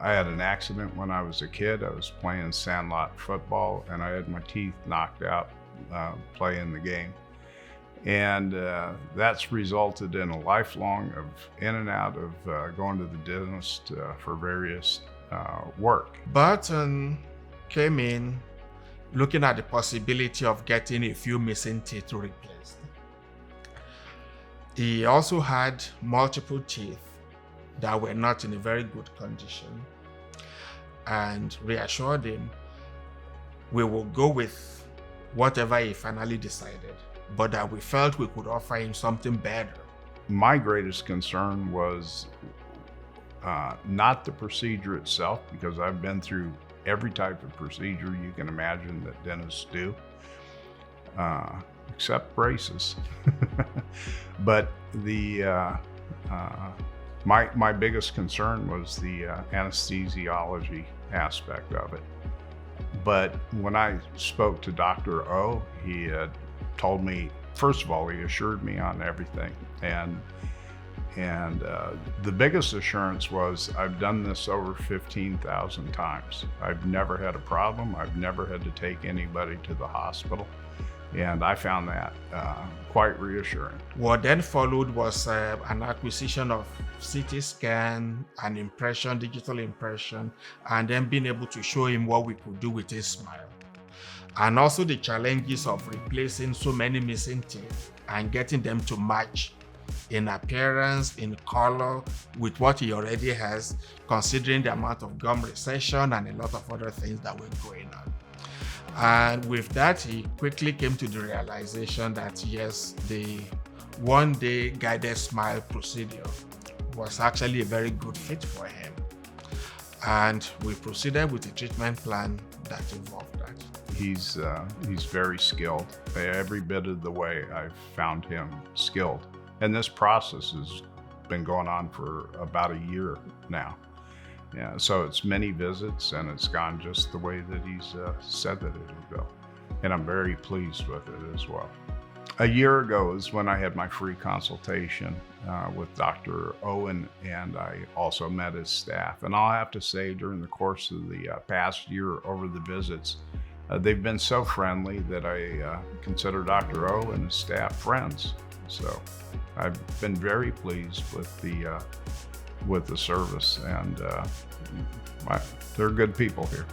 I had an accident when I was a kid. I was playing Sandlot football and I had my teeth knocked out playing the game. And that's resulted in a lifelong of in and out of going to the dentist for various work. Burton came in looking at the possibility of getting a few missing teeth replaced. He also had multiple teeth that were not in a very good condition, and reassured him we will go with whatever he finally decided, but that we felt we could offer him something better. My greatest concern was not the procedure itself, because I've been through every type of procedure you can imagine that dentists do, except braces. But my biggest concern was the anesthesiology aspect of it. But when I spoke to Dr. O, he had told me, first of all, he assured me on everything. And the biggest assurance was, I've done this over 15,000 times. I've never had a problem. I've never had to take anybody to the hospital. And I found that quite reassuring. What then followed was an acquisition of CT scan, an impression, digital impression, and then being able to show him what we could do with his smile. And also the challenges of replacing so many missing teeth and getting them to match in appearance, in color, with what he already has, considering the amount of gum recession and a lot of other things that were going on. And with that, he quickly came to the realization that yes, the one-day guided smile procedure was actually a very good fit for him. And we proceeded with a treatment plan that involved that. He's very skilled. Every bit of the way I've found him skilled. And this process has been going on for about a year now. Yeah, so it's many visits and it's gone just the way that he's said that it would go. And I'm very pleased with it as well. A year ago is when I had my free consultation with Dr. Owen, and I also met his staff. And I'll have to say, during the course of the past year over the visits, they've been so friendly that I consider Dr. O and his staff friends. So I've been very pleased with the service, and they're good people here.